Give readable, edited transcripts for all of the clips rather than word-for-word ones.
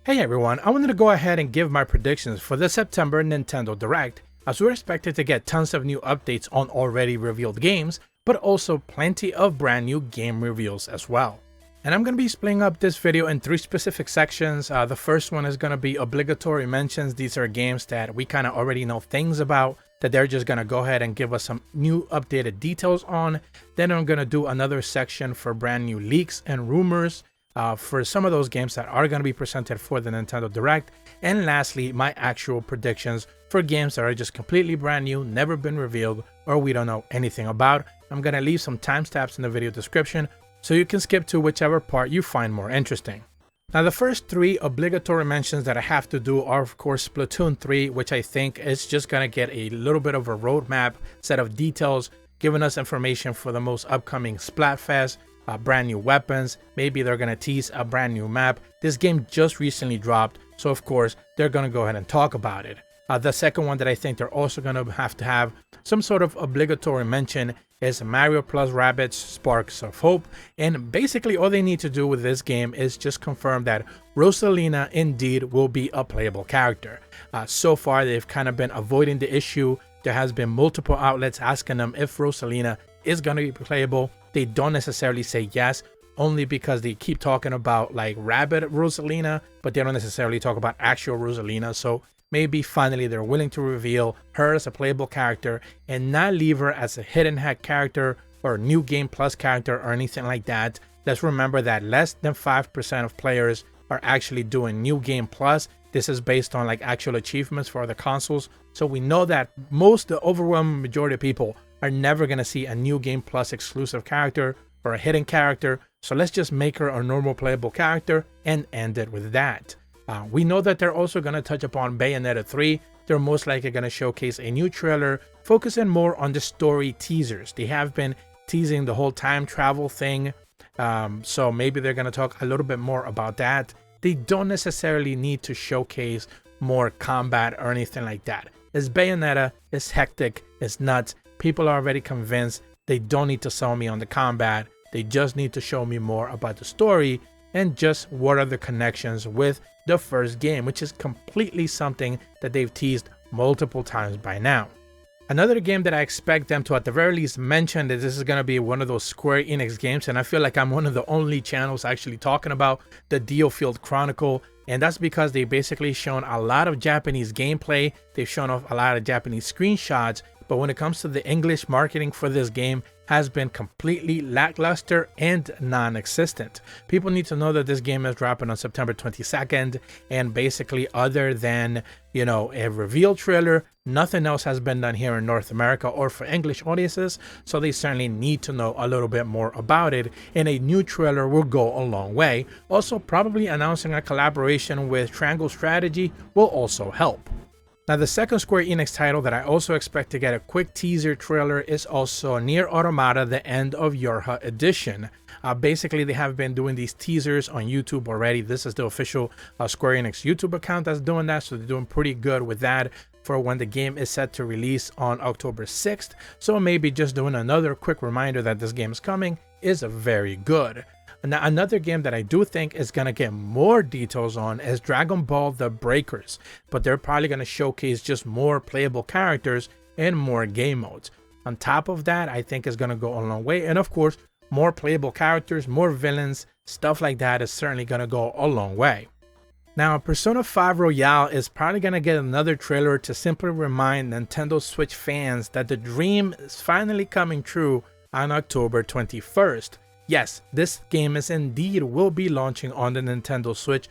Hey everyone, I wanted to go ahead and give my predictions for the September Nintendo Direct, as we're expected to get tons of new updates on already revealed games, but also plenty of brand new game reveals as well. And I'm going to be splitting up this video in 3 specific sections. The first one is going to be obligatory mentions. These are games that we kind of already know things about, that they're just going to go ahead and give us some new updated details on. Then I'm going to do another section for brand new leaks and rumors for some of those games that are going to be presented for the Nintendo Direct. And lastly, my actual predictions for games that are just completely brand new, never been revealed, or we don't know anything about. I'm going to leave some timestamps in the video description so you can skip to whichever part you find more interesting. Now, the first 3 obligatory mentions that I have to do are, of course, Splatoon 3, which I think is just going to get a little bit of a roadmap set of details, giving us information for the most upcoming Splatfest, brand new weapons. Maybe they're going to tease a brand new map. This game just recently dropped, so of course, they're going to go ahead and talk about it. The second one that I think they're also going to have some sort of obligatory mention is Mario plus Rabbids Sparks of Hope. And basically all they need to do with this game is just confirm that Rosalina indeed will be a playable character. So far they've kind of been avoiding the issue. There has been multiple outlets asking them if Rosalina is going to be playable. They don't necessarily say yes, only because they keep talking about like Rabbid Rosalina, but they don't necessarily talk about actual Rosalina. So maybe finally they're willing to reveal her as a playable character and not leave her as a hidden hack character or a new game plus character or anything like that. Let's remember that less than 5% of players are actually doing new game plus. This is based on like actual achievements for the consoles. So we know that the overwhelming majority of people are never going to see a new game plus exclusive character or a hidden character. So let's just make her a normal playable character and end it with that. We know that they're also going to touch upon Bayonetta 3. They're most likely going to showcase a new trailer focusing more on the story teasers. They have been teasing the whole time travel thing, so maybe they're going to talk a little bit more about that. They don't necessarily need to showcase more combat or anything like that. It's Bayonetta, it's hectic, it's nuts. People are already convinced. They don't need to sell me on the combat. They just need to show me more about the story and just what are the connections with the first game, which is completely something that they've teased multiple times by now. Another game that I expect them to at the very least mention that this is going to be one of those Square Enix games, and I feel like I'm one of the only channels actually talking about the Botw2 Chronicle, and that's because they basically shown a lot of Japanese gameplay. They've shown off a lot of Japanese screenshots, but when it comes to the English marketing for this game has been completely lackluster and non-existent. People need to know that this game is dropping on September 22nd, and basically other than, you know, a reveal trailer, nothing else has been done here in North America or for English audiences, so they certainly need to know a little bit more about it, and a new trailer will go a long way. Also, probably announcing a collaboration with Triangle Strategy will also help. Now, the second Square Enix title that I also expect to get a quick teaser trailer is also Nier Automata: The End of Yorha Edition. Basically, they have been doing these teasers on YouTube already. This is the official Square Enix YouTube account that's doing that, so they're doing pretty good with that for when the game is set to release on October 6th. So maybe just doing another quick reminder that this game is coming is very good. Now, another game that I do think is going to get more details on is Dragon Ball The Breakers, but they're probably going to showcase just more playable characters and more game modes. On top of that, I think is going to go a long way, and of course, more playable characters, more villains, stuff like that is certainly going to go a long way. Now, Persona 5 Royale is probably going to get another trailer to simply remind Nintendo Switch fans that the dream is finally coming true on October 21st. Yes, this game is indeed will be launching on the Nintendo Switch.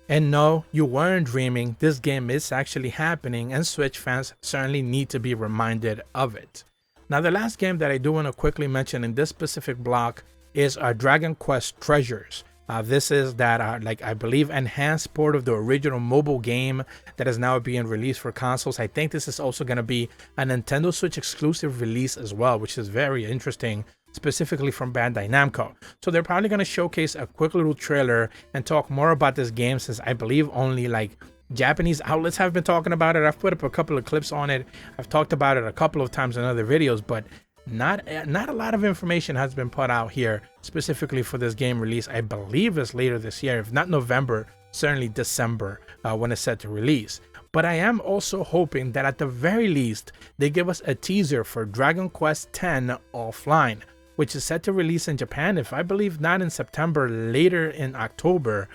And no, you weren't dreaming, this game is actually happening, and Switch fans certainly need to be reminded of it. Now, the last game that I do want to quickly mention in this specific block is Dragon Quest Treasures. This is that, like, I believe, enhanced port of the original mobile game that is now being released for consoles. I think this is also going to be a Nintendo Switch exclusive release as well, which is very interesting, specifically from Bandai Namco. So they're probably going to showcase a quick little trailer and talk more about this game, since I believe only like Japanese outlets have been talking about it. I've put up a couple of clips on it. I've talked about it a couple of times in other videos, but not a lot of information has been put out here specifically for this game release. I believe it's later this year, if not November, certainly December when it's set to release. But I am also hoping that at the very least, they give us a teaser for Dragon Quest X Offline, which is set to release in Japan, if I believe not in September, later in October.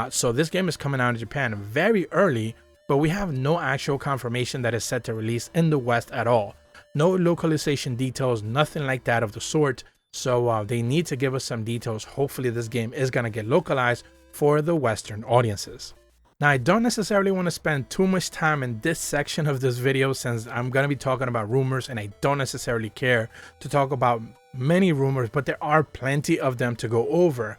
So this game is coming out in Japan very early, but we have no actual confirmation that it's set to release in the West at all. No localization details, nothing like that of the sort. So they need to give us some details. Hopefully this game is going to get localized for the Western audiences. Now, I don't necessarily want to spend too much time in this section of this video since I'm going to be talking about rumors, and I don't necessarily care to talk about many rumors, but there are plenty of them to go over.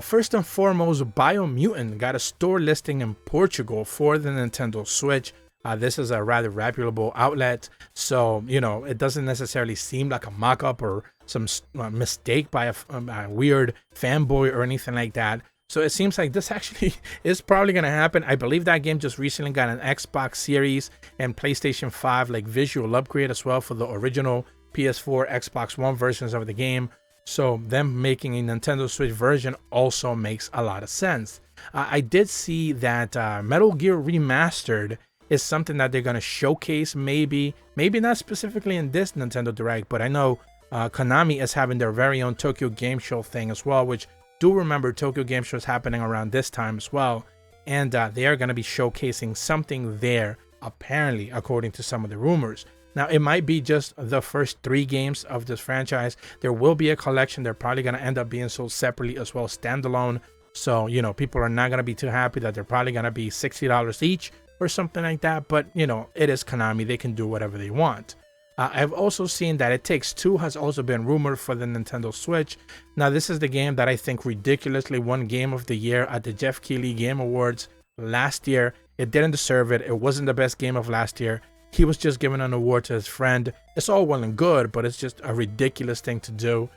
First and foremost, Biomutant got a store listing in Portugal for the Nintendo Switch. This is a rather reputable outlet, so it doesn't necessarily seem like a mock-up or some mistake by a weird fanboy or anything like that. So it seems like this actually is probably going to happen. I believe that game just recently got an Xbox Series and PlayStation 5 like visual upgrade as well for the original PS4, Xbox One versions of the game. So them making a Nintendo Switch version also makes a lot of sense. I did see that Metal Gear Remastered is something that they're going to showcase, maybe not specifically in this Nintendo Direct, but I know Konami is having their very own Tokyo Game Show thing as well, which do remember Tokyo Game Show is happening around this time as well, and they are going to be showcasing something there, apparently, according to some of the rumors. Now, it might be just the first 3 games of this franchise. There will be a collection. They're probably going to end up being sold separately as well, standalone. So, people are not going to be too happy that they're probably going to be $60 each or something like that. But, it is Konami. They can do whatever they want. I've also seen that It Takes Two has also been rumored for the Nintendo Switch. Now, this is the game that I think ridiculously won Game of the Year at the Jeff Keighley Game Awards last year. It didn't deserve it. It wasn't the best game of last year. He was just giving an award to his friend. It's all well and good, but it's just a ridiculous thing to do.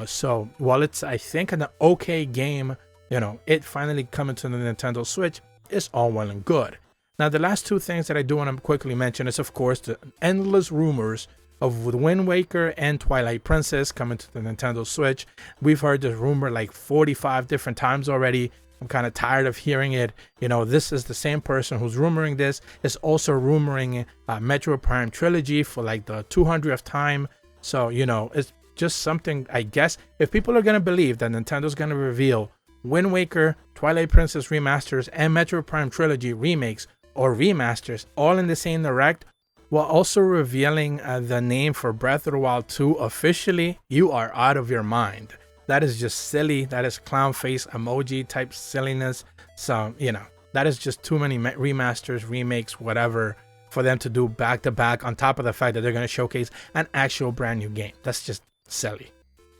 So while it's, I think, an okay game, it finally coming to the Nintendo Switch, it's all well and good. Now, the last 2 things that I do want to quickly mention is, of course, the endless rumors of Wind Waker and Twilight Princess coming to the Nintendo Switch. We've heard this rumor like 45 different times already. I'm kind of tired of hearing it. This is the same person who's rumoring this. Is also rumoring Metroid Prime trilogy for like the 200th time. So, it's just something, I guess, if people are going to believe that Nintendo's going to reveal Wind Waker, Twilight Princess remasters, and Metroid Prime trilogy remakes or remasters all in the same Direct, while also revealing the name for Breath of the Wild 2 officially, you are out of your mind. That is just silly. That is clown face emoji type silliness. So, that is just too many remasters, remakes, whatever, for them to do back to back, on top of the fact that they're going to showcase an actual brand new game. That's just silly.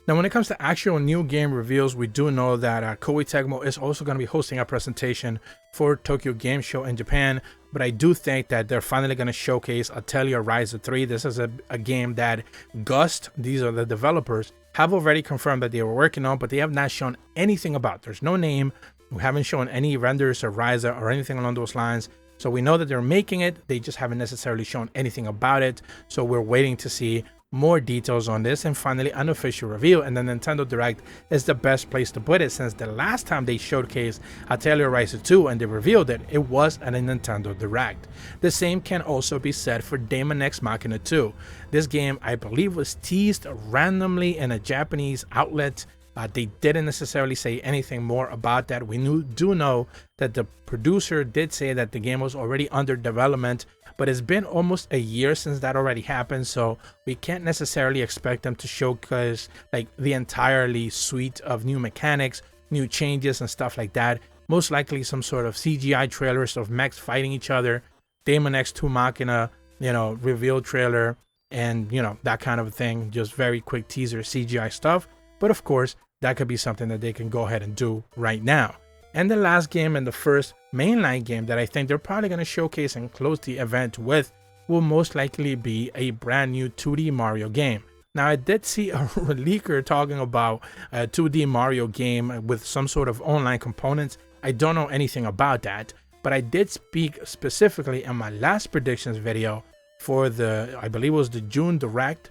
Now, when it comes to actual new game reveals, we do know that Koei Tecmo is also going to be hosting a presentation for Tokyo Game Show in Japan, but I do think that they're finally going to showcase Atelier Ryza 3. This is a game that Gust, these are the developers, have already confirmed that they were working on, but they have not shown anything about. There's no name. We haven't shown any renders of Ryza or anything along those lines. So we know that they're making it. They just haven't necessarily shown anything about it. So we're waiting to see more details on this and finally an official review. And the Nintendo Direct is the best place to put it, since the last time they showcased Atelier Ryza 2 and they revealed it, it was at a Nintendo Direct. The same can also be said for Daemon X Machina 2. This game, I believe, was teased randomly in a Japanese outlet. They didn't necessarily say anything more about that. We do know that the producer did say that the game was already under development, but it's been almost a year since that already happened, so we can't necessarily expect them to showcase like the entirely suite of new mechanics, new changes and stuff like that. Most likely some sort of CGI trailers of mechs fighting each other, Daemon X 2 Machina, reveal trailer, and that kind of thing. Just very quick teaser CGI stuff. But of course, that could be something that they can go ahead and do right now. And the last game and the first mainline game that I think they're probably going to showcase and close the event with will most likely be a brand new 2D Mario game. Now, I did see a leaker talking about a 2D Mario game with some sort of online components. I don't know anything about that, but I did speak specifically in my last predictions video for the, I believe it was the June Direct,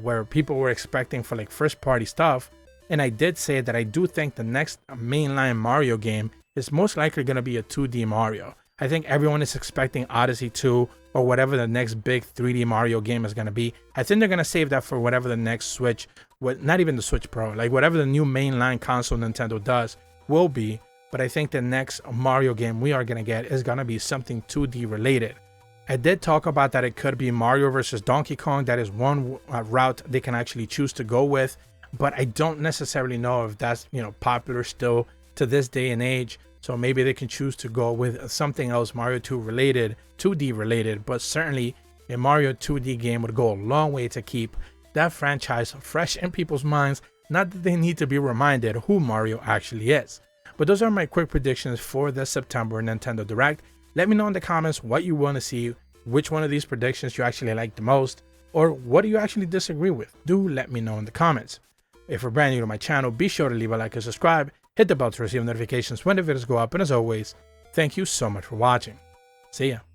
where people were expecting for like first party stuff. And I did say that I do think the next mainline Mario game is most likely going to be a 2D Mario. I think everyone is expecting Odyssey 2 or whatever the next big 3D Mario game is going to be. I think they're going to save that for whatever the next Switch, not even the Switch Pro, like whatever the new mainline console Nintendo does will be. But I think the next Mario game we are going to get is going to be something 2D related. I did talk about that it could be Mario versus Donkey Kong. That is one route they can actually choose to go with, but I don't necessarily know if that's, popular still to this day and age. So maybe they can choose to go with something else Mario 2 related, 2D related, but certainly a Mario 2D game would go a long way to keep that franchise fresh in people's minds. Not that they need to be reminded who Mario actually is. But those are my quick predictions for the September Nintendo Direct. Let me know in the comments what you want to see, which one of these predictions you actually like the most, or what do you actually disagree with. Do let me know in the comments. If you're brand new to my channel, be sure to leave a like and subscribe, hit the bell to receive notifications when the videos go up, and as always, thank you so much for watching. See ya.